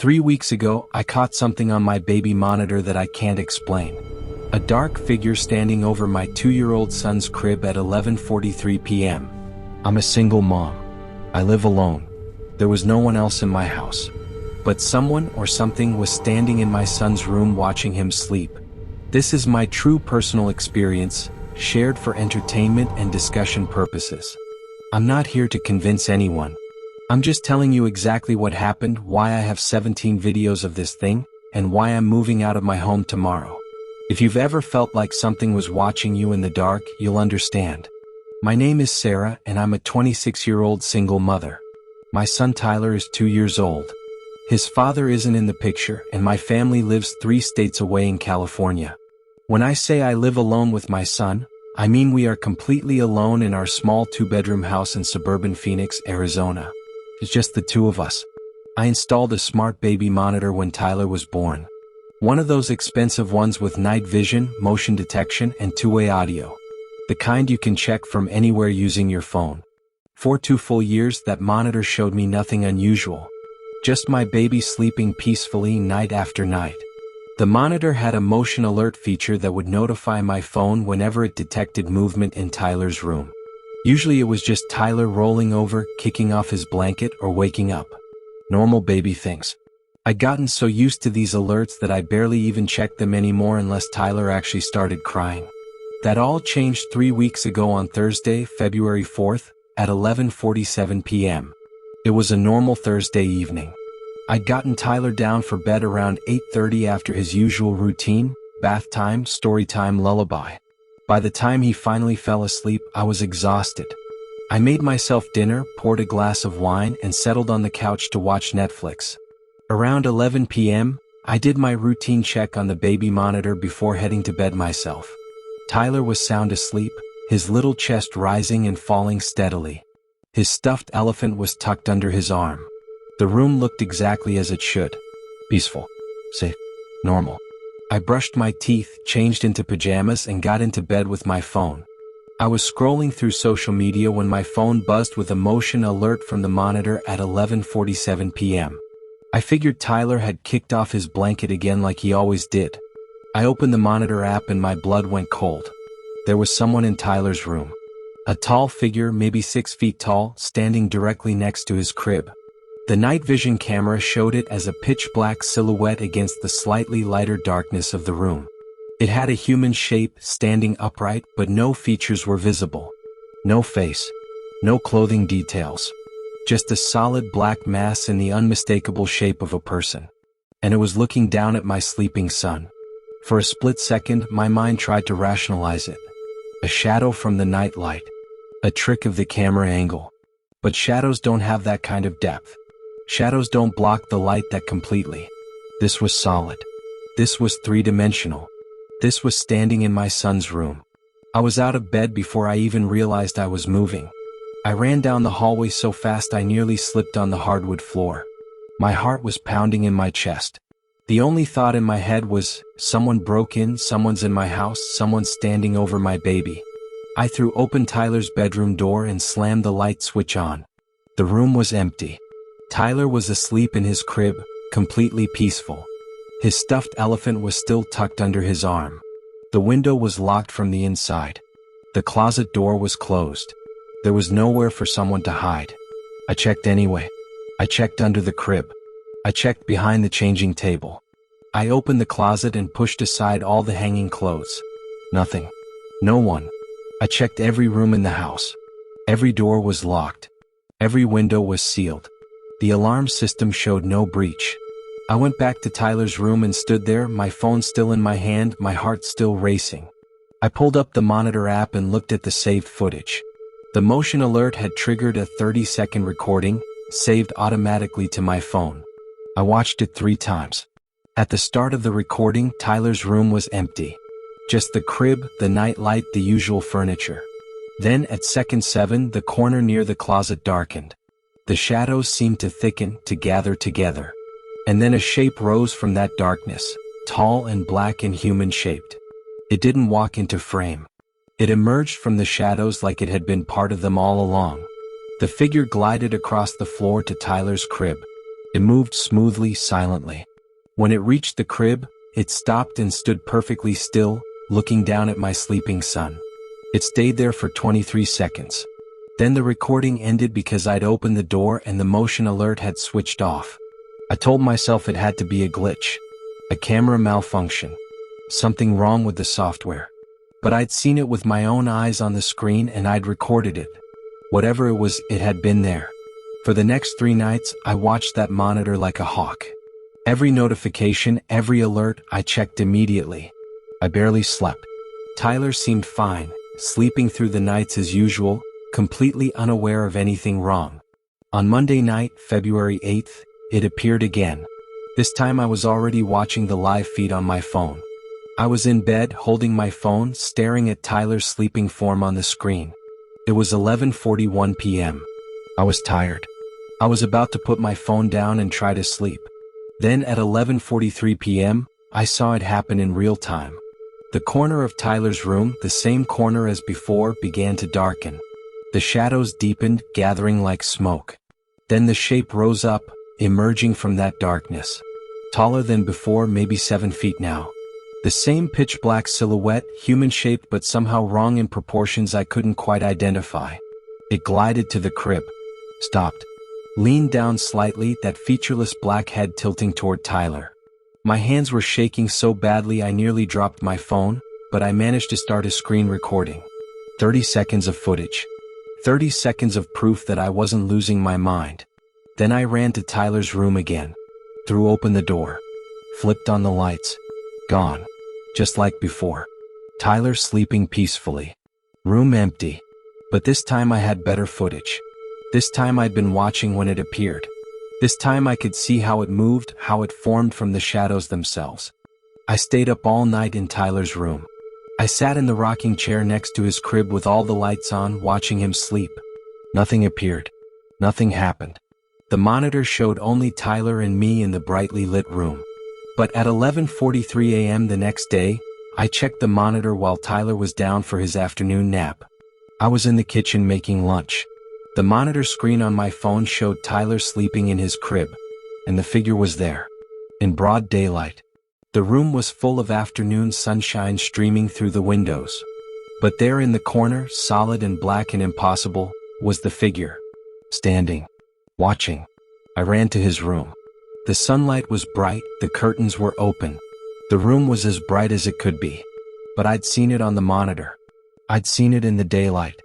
3 weeks ago, I caught something on my baby monitor that I can't explain. A dark figure standing over my 2-year-old son's crib at 11:43 p.m. I'm a single mom. I live alone. There was no one else in my house. But someone or something was standing in my son's room watching him sleep. This is my true personal experience, shared for entertainment and discussion purposes. I'm not here to convince anyone. I'm just telling you exactly what happened, why I have 17 videos of this thing, and why I'm moving out of my home tomorrow. If you've ever felt like something was watching you in the dark, you'll understand. My name is Sarah, and I'm a 26-year-old single mother. My son Tyler is 2 years old. His father isn't in the picture, and my family lives 3 states away in California. When I say I live alone with my son, I mean we are completely alone in our small 2-bedroom house in suburban Phoenix, Arizona. It's just the two of us. I installed a smart baby monitor when Tyler was born. One of those expensive ones with night vision, motion detection, and two-way audio. The kind you can check from anywhere using your phone. For 2 full years, that monitor showed me nothing unusual. Just my baby sleeping peacefully night after night. The monitor had a motion alert feature that would notify my phone whenever it detected movement in Tyler's room. Usually it was just Tyler rolling over, kicking off his blanket, or waking up. Normal baby things. I'd gotten so used to these alerts that I barely even checked them anymore unless Tyler actually started crying. That all changed 3 weeks ago on Thursday, February 4th, at 11:47 p.m. It was a normal Thursday evening. I'd gotten Tyler down for bed around 8:30 after his usual routine, bath time, story time, lullaby. By the time he finally fell asleep, I was exhausted. I made myself dinner, poured a glass of wine, and settled on the couch to watch Netflix. Around 11 p.m., I did my routine check on the baby monitor before heading to bed myself. Tyler was sound asleep, his little chest rising and falling steadily. His stuffed elephant was tucked under his arm. The room looked exactly as it should. Peaceful. Safe. Normal. I brushed my teeth, changed into pajamas, and got into bed with my phone. I was scrolling through social media when my phone buzzed with a motion alert from the monitor at 11:47 p.m. I figured Tyler had kicked off his blanket again like he always did. I opened the monitor app and my blood went cold. There was someone in Tyler's room. A tall figure, maybe 6 feet tall, standing directly next to his crib. The night vision camera showed it as a pitch-black silhouette against the slightly lighter darkness of the room. It had a human shape, standing upright, but no features were visible. No face. No clothing details. Just a solid black mass in the unmistakable shape of a person. And it was looking down at my sleeping son. For a split second, my mind tried to rationalize it. A shadow from the night light. A trick of the camera angle. But shadows don't have that kind of depth. Shadows don't block the light that completely. This was solid. This was 3-dimensional. This was standing in my son's room. I was out of bed before I even realized I was moving. I ran down the hallway so fast I nearly slipped on the hardwood floor. My heart was pounding in my chest. The only thought in my head was, someone broke in, someone's in my house, someone's standing over my baby. I threw open Tyler's bedroom door and slammed the light switch on. The room was empty. Tyler was asleep in his crib, completely peaceful. His stuffed elephant was still tucked under his arm. The window was locked from the inside. The closet door was closed. There was nowhere for someone to hide. I checked anyway. I checked under the crib. I checked behind the changing table. I opened the closet and pushed aside all the hanging clothes. Nothing. No one. I checked every room in the house. Every door was locked. Every window was sealed. The alarm system showed no breach. I went back to Tyler's room and stood there, my phone still in my hand, my heart still racing. I pulled up the monitor app and looked at the saved footage. The motion alert had triggered a 30-second recording, saved automatically to my phone. I watched it 3 times. At the start of the recording, Tyler's room was empty. Just the crib, the night light, the usual furniture. Then at second 7, the corner near the closet darkened. The shadows seemed to thicken, to gather together. And then a shape rose from that darkness, tall and black and human-shaped. It didn't walk into frame. It emerged from the shadows like it had been part of them all along. The figure glided across the floor to Tyler's crib. It moved smoothly, silently. When it reached the crib, it stopped and stood perfectly still, looking down at my sleeping son. It stayed there for 23 seconds. Then the recording ended because I'd opened the door and the motion alert had switched off. I told myself it had to be a glitch. A camera malfunction. Something wrong with the software. But I'd seen it with my own eyes on the screen and I'd recorded it. Whatever it was, it had been there. For the next 3 nights, I watched that monitor like a hawk. Every notification, every alert, I checked immediately. I barely slept. Tyler seemed fine, sleeping through the nights as usual, completely unaware of anything wrong. On Monday night, February 8th, it appeared again. This time I was already watching the live feed on my phone. I was in bed, holding my phone, staring at Tyler's sleeping form on the screen. It was 11:41 p.m. I was tired. I was about to put my phone down and try to sleep. Then at 11:43 p.m., I saw it happen in real time. The corner of Tyler's room, the same corner as before, began to darken. The shadows deepened, gathering like smoke. Then the shape rose up, emerging from that darkness. Taller than before, maybe 7 feet now. The same pitch-black silhouette, human-shaped but somehow wrong in proportions I couldn't quite identify. It glided to the crib. Stopped. Leaned down slightly, that featureless black head tilting toward Tyler. My hands were shaking so badly I nearly dropped my phone, but I managed to start a screen recording. 30 seconds of footage. 30 seconds of proof that I wasn't losing my mind. Then I ran to Tyler's room again. Threw open the door. Flipped on the lights. Gone. Just like before. Tyler sleeping peacefully. Room empty. But this time I had better footage. This time I'd been watching when it appeared. This time I could see how it moved, how it formed from the shadows themselves. I stayed up all night in Tyler's room. I sat in the rocking chair next to his crib with all the lights on, watching him sleep. Nothing appeared. Nothing happened. The monitor showed only Tyler and me in the brightly lit room. But at 11:43 a.m. the next day, I checked the monitor while Tyler was down for his afternoon nap. I was in the kitchen making lunch. The monitor screen on my phone showed Tyler sleeping in his crib. And the figure was there. In broad daylight. The room was full of afternoon sunshine streaming through the windows. But there in the corner, solid and black and impossible, was the figure. Standing. Watching. I ran to his room. The sunlight was bright, the curtains were open. The room was as bright as it could be. But I'd seen it on the monitor. I'd seen it in the daylight.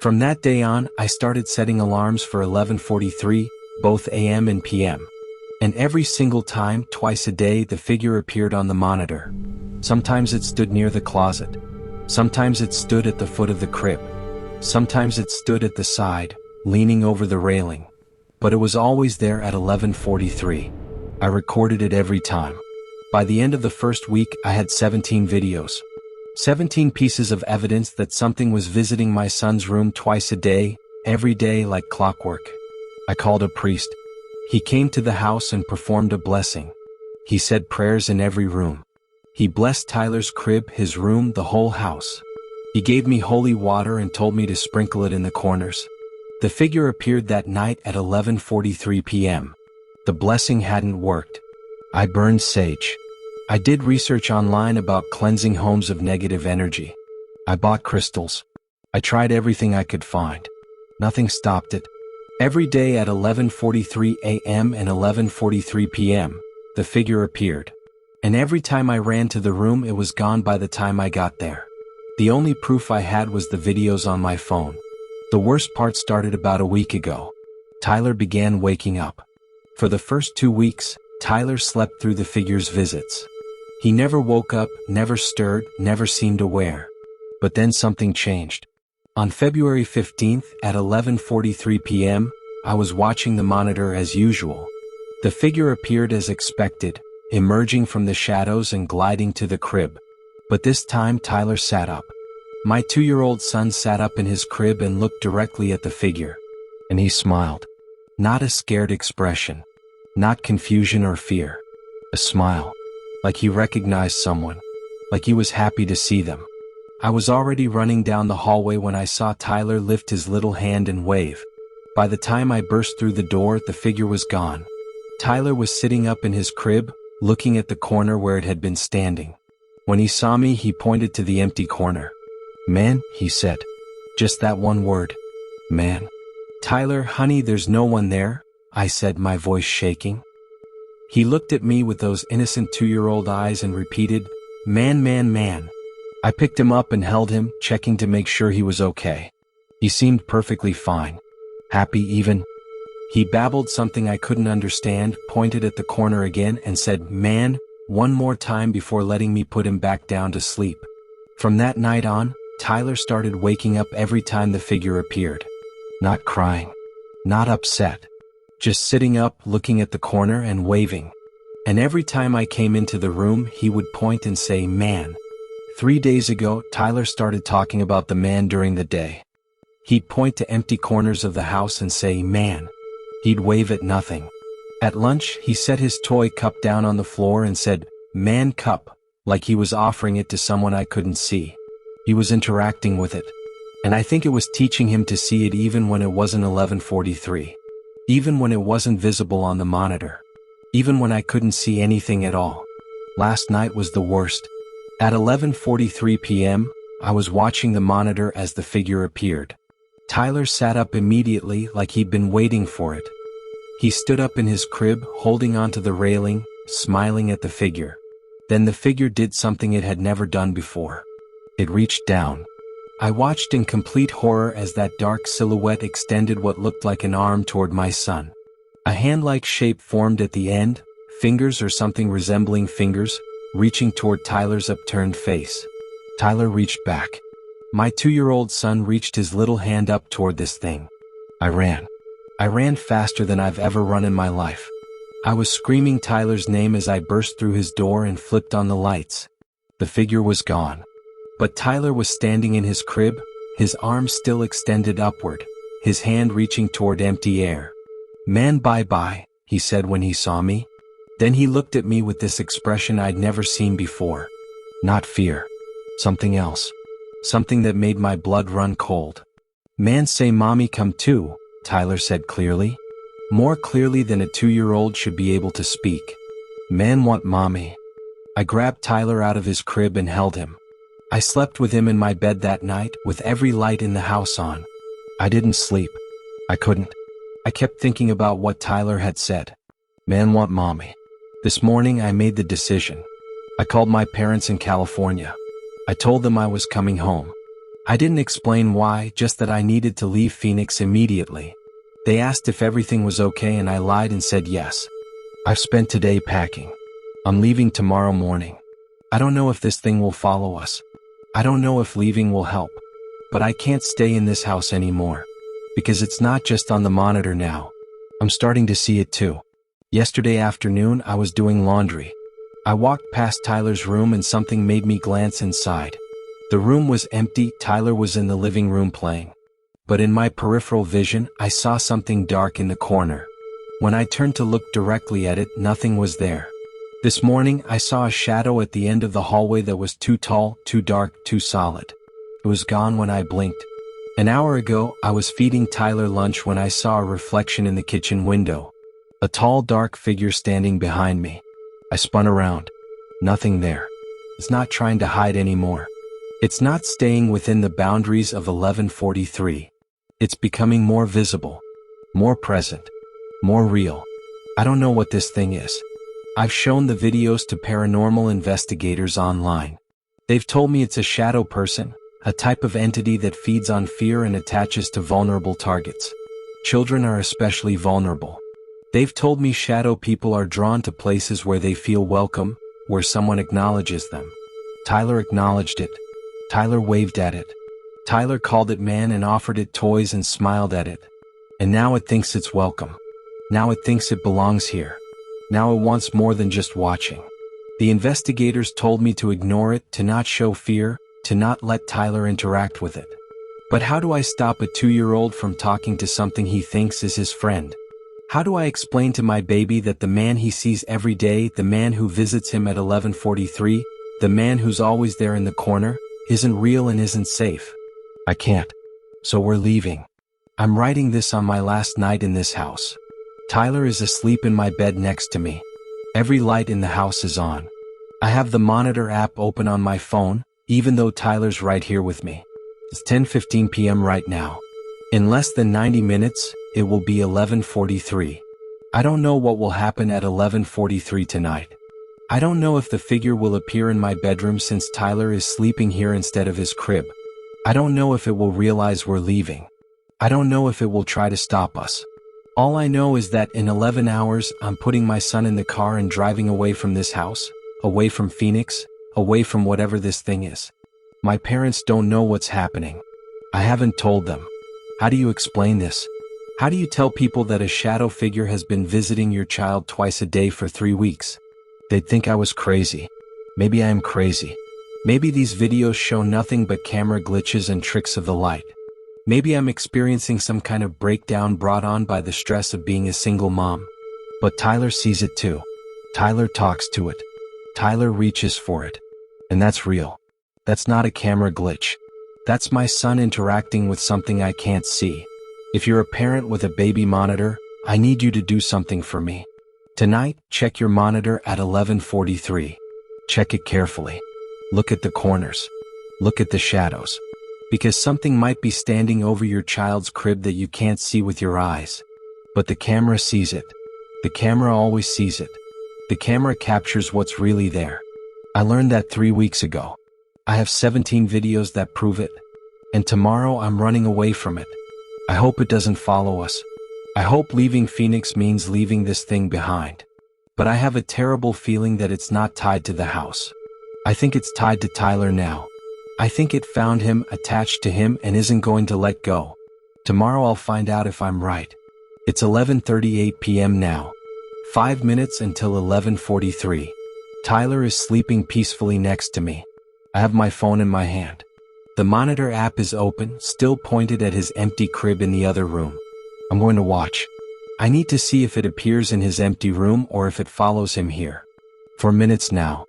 From that day on, I started setting alarms for 11:43, both AM and PM. And every single time, twice a day, the figure appeared on the monitor. Sometimes it stood near the closet. Sometimes it stood at the foot of the crib. Sometimes it stood at the side, leaning over the railing. But it was always there at 11:43. I recorded it every time. By the end of the first week, I had 17 videos. 17 pieces of evidence that something was visiting my son's room twice a day, every day like clockwork. I called a priest. He came to the house and performed a blessing. He said prayers in every room. He blessed Tyler's crib, his room, the whole house. He gave me holy water and told me to sprinkle it in the corners. The figure appeared that night at 11:43 p.m. The blessing hadn't worked. I burned sage. I did research online about cleansing homes of negative energy. I bought crystals. I tried everything I could find. Nothing stopped it. Every day at 11:43 a.m. and 11:43 p.m., the figure appeared. And every time I ran to the room, it was gone by the time I got there. The only proof I had was the videos on my phone. The worst part started about a week ago. Tyler began waking up. For the first 2 weeks, Tyler slept through the figure's visits. He never woke up, never stirred, never seemed aware. But then something changed. On February 15th at 11:43 p.m., I was watching the monitor as usual. The figure appeared as expected, emerging from the shadows and gliding to the crib. But this time Tyler sat up. My 2-year-old son sat up in his crib and looked directly at the figure. And he smiled. Not a scared expression. Not confusion or fear. A smile. Like he recognized someone. Like he was happy to see them. I was already running down the hallway when I saw Tyler lift his little hand and wave. By the time I burst through the door, the figure was gone. Tyler was sitting up in his crib, looking at the corner where it had been standing. When he saw me, he pointed to the empty corner. "Man," he said. Just that one word. Man. "Tyler, honey, there's no one there," I said, my voice shaking. He looked at me with those innocent 2-year-old eyes and repeated, "Man, man, man." I picked him up and held him, checking to make sure he was okay. He seemed perfectly fine. Happy even. He babbled something I couldn't understand, pointed at the corner again and said, "Man," one more time before letting me put him back down to sleep. From that night on, Tyler started waking up every time the figure appeared. Not crying. Not upset. Just sitting up, looking at the corner and waving. And every time I came into the room, he would point and say, "Man." 3 days ago, Tyler started talking about the man during the day. He'd point to empty corners of the house and say, "Man." He'd wave at nothing. At lunch, he set his toy cup down on the floor and said, "Man cup," like he was offering it to someone I couldn't see. He was interacting with it. And I think it was teaching him to see it even when it wasn't 11:43. Even when it wasn't visible on the monitor. Even when I couldn't see anything at all. Last night was the worst. At 11:43 p.m., I was watching the monitor as the figure appeared. Tyler sat up immediately like he'd been waiting for it. He stood up in his crib, holding onto the railing, smiling at the figure. Then the figure did something it had never done before. It reached down. I watched in complete horror as that dark silhouette extended what looked like an arm toward my son. A hand-like shape formed at the end, fingers or something resembling fingers, reaching toward Tyler's upturned face. Tyler reached back. My 2-year-old son reached his little hand up toward this thing. I ran. I ran faster than I've ever run in my life. I was screaming Tyler's name as I burst through his door and flipped on the lights. The figure was gone. But Tyler was standing in his crib, his arm still extended upward, his hand reaching toward empty air. "Man, bye-bye," he said when he saw me. Then he looked at me with this expression I'd never seen before. Not fear. Something else. Something that made my blood run cold. "Man, say mommy come too," Tyler said clearly. More clearly than a 2-year-old should be able to speak. "Man want mommy." I grabbed Tyler out of his crib and held him. I slept with him in my bed that night, with every light in the house on. I didn't sleep. I couldn't. I kept thinking about what Tyler had said. Man want mommy. This morning I made the decision. I called my parents in California. I told them I was coming home. I didn't explain why, just that I needed to leave Phoenix immediately. They asked if everything was okay and I lied and said yes. I've spent today packing. I'm leaving tomorrow morning. I don't know if this thing will follow us. I don't know if leaving will help. But I can't stay in this house anymore. Because it's not just on the monitor now. I'm starting to see it too. Yesterday afternoon I was doing laundry. I walked past Tyler's room and something made me glance inside. The room was empty, Tyler was in the living room playing. But in my peripheral vision, I saw something dark in the corner. When I turned to look directly at it, nothing was there. This morning, I saw a shadow at the end of the hallway that was too tall, too dark, too solid. It was gone when I blinked. An hour ago, I was feeding Tyler lunch when I saw a reflection in the kitchen window. A tall, dark figure standing behind me. I spun around. Nothing there. It's not trying to hide anymore. It's not staying within the boundaries of 11:43. It's becoming more visible, more present, more real. I don't know what this thing is. I've shown the videos to paranormal investigators online. They've told me it's a shadow person, a type of entity that feeds on fear and attaches to vulnerable targets. Children are especially vulnerable. They've told me shadow people are drawn to places where they feel welcome, where someone acknowledges them. Tyler acknowledged it. Tyler waved at it. Tyler called it man and offered it toys and smiled at it. And now it thinks it's welcome. Now it thinks it belongs here. Now it wants more than just watching. The investigators told me to ignore it, to not show fear, to not let Tyler interact with it. But how do I stop a 2-year-old from talking to something he thinks is his friend? How do I explain to my baby that the man he sees every day, the man who visits him at 11:43, the man who's always there in the corner, isn't real and isn't safe? I can't. So we're leaving. I'm writing this on my last night in this house. Tyler is asleep in my bed next to me. Every light in the house is on. I have the monitor app open on my phone, even though Tyler's right here with me. It's 10:15 p.m. right now. In less than 90 minutes, it will be 11:43. I don't know what will happen at 11:43 tonight. I don't know if the figure will appear in my bedroom since Tyler is sleeping here instead of his crib. I don't know if it will realize we're leaving. I don't know if it will try to stop us. All I know is that in 11 hours, I'm putting my son in the car and driving away from this house, away from Phoenix, away from whatever this thing is. My parents don't know what's happening. I haven't told them. How do you explain this? How do you tell people that a shadow figure has been visiting your child twice a day for 3 weeks? They'd think I was crazy. Maybe I am crazy. Maybe these videos show nothing but camera glitches and tricks of the light. Maybe I'm experiencing some kind of breakdown brought on by the stress of being a single mom. But Tyler sees it too. Tyler talks to it. Tyler reaches for it. And that's real. That's not a camera glitch. That's my son interacting with something I can't see. If you're a parent with a baby monitor, I need you to do something for me. Tonight, check your monitor at 11:43. Check it carefully. Look at the corners. Look at the shadows. Because something might be standing over your child's crib that you can't see with your eyes. But the camera sees it. The camera always sees it. The camera captures what's really there. I learned that 3 weeks ago. I have 17 videos that prove it. And tomorrow I'm running away from it. I hope it doesn't follow us. I hope leaving Phoenix means leaving this thing behind. But I have a terrible feeling that it's not tied to the house. I think it's tied to Tyler now. I think it found him, attached to him, and isn't going to let go. Tomorrow I'll find out if I'm right. It's 11:38 p.m. now. 5 minutes until 11:43. Tyler is sleeping peacefully next to me. I have my phone in my hand. The monitor app is open, still pointed at his empty crib in the other room. I'm going to watch. I need to see if it appears in his empty room or if it follows him here. For minutes now.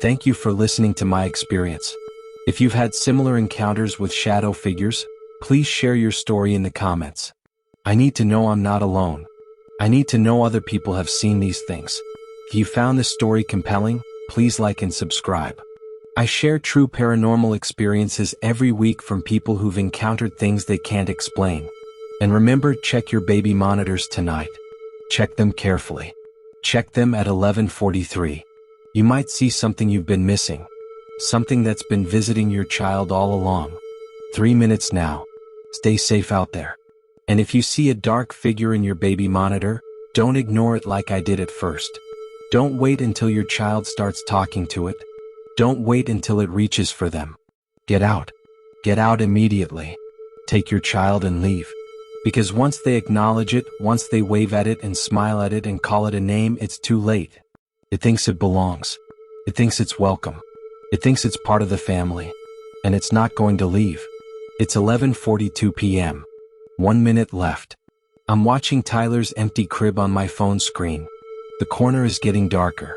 Thank you for listening to my experience. If you've had similar encounters with shadow figures, please share your story in the comments. I need to know I'm not alone. I need to know other people have seen these things. If you found this story compelling, please like and subscribe. I share true paranormal experiences every week from people who've encountered things they can't explain. And remember, check your baby monitors tonight. Check them carefully. Check them at 11:43. You might see something you've been missing. Something that's been visiting your child all along. 3 minutes now. Stay safe out there. And if you see a dark figure in your baby monitor, don't ignore it like I did at first. Don't wait until your child starts talking to it. Don't wait until it reaches for them. Get out. Get out immediately. Take your child and leave. Because once they acknowledge it, once they wave at it and smile at it and call it a name, it's too late. It thinks it belongs. It thinks it's welcome. It thinks it's part of the family. And it's not going to leave. It's 11:42 p.m. 1 minute left. I'm watching Tyler's empty crib on my phone screen. The corner is getting darker.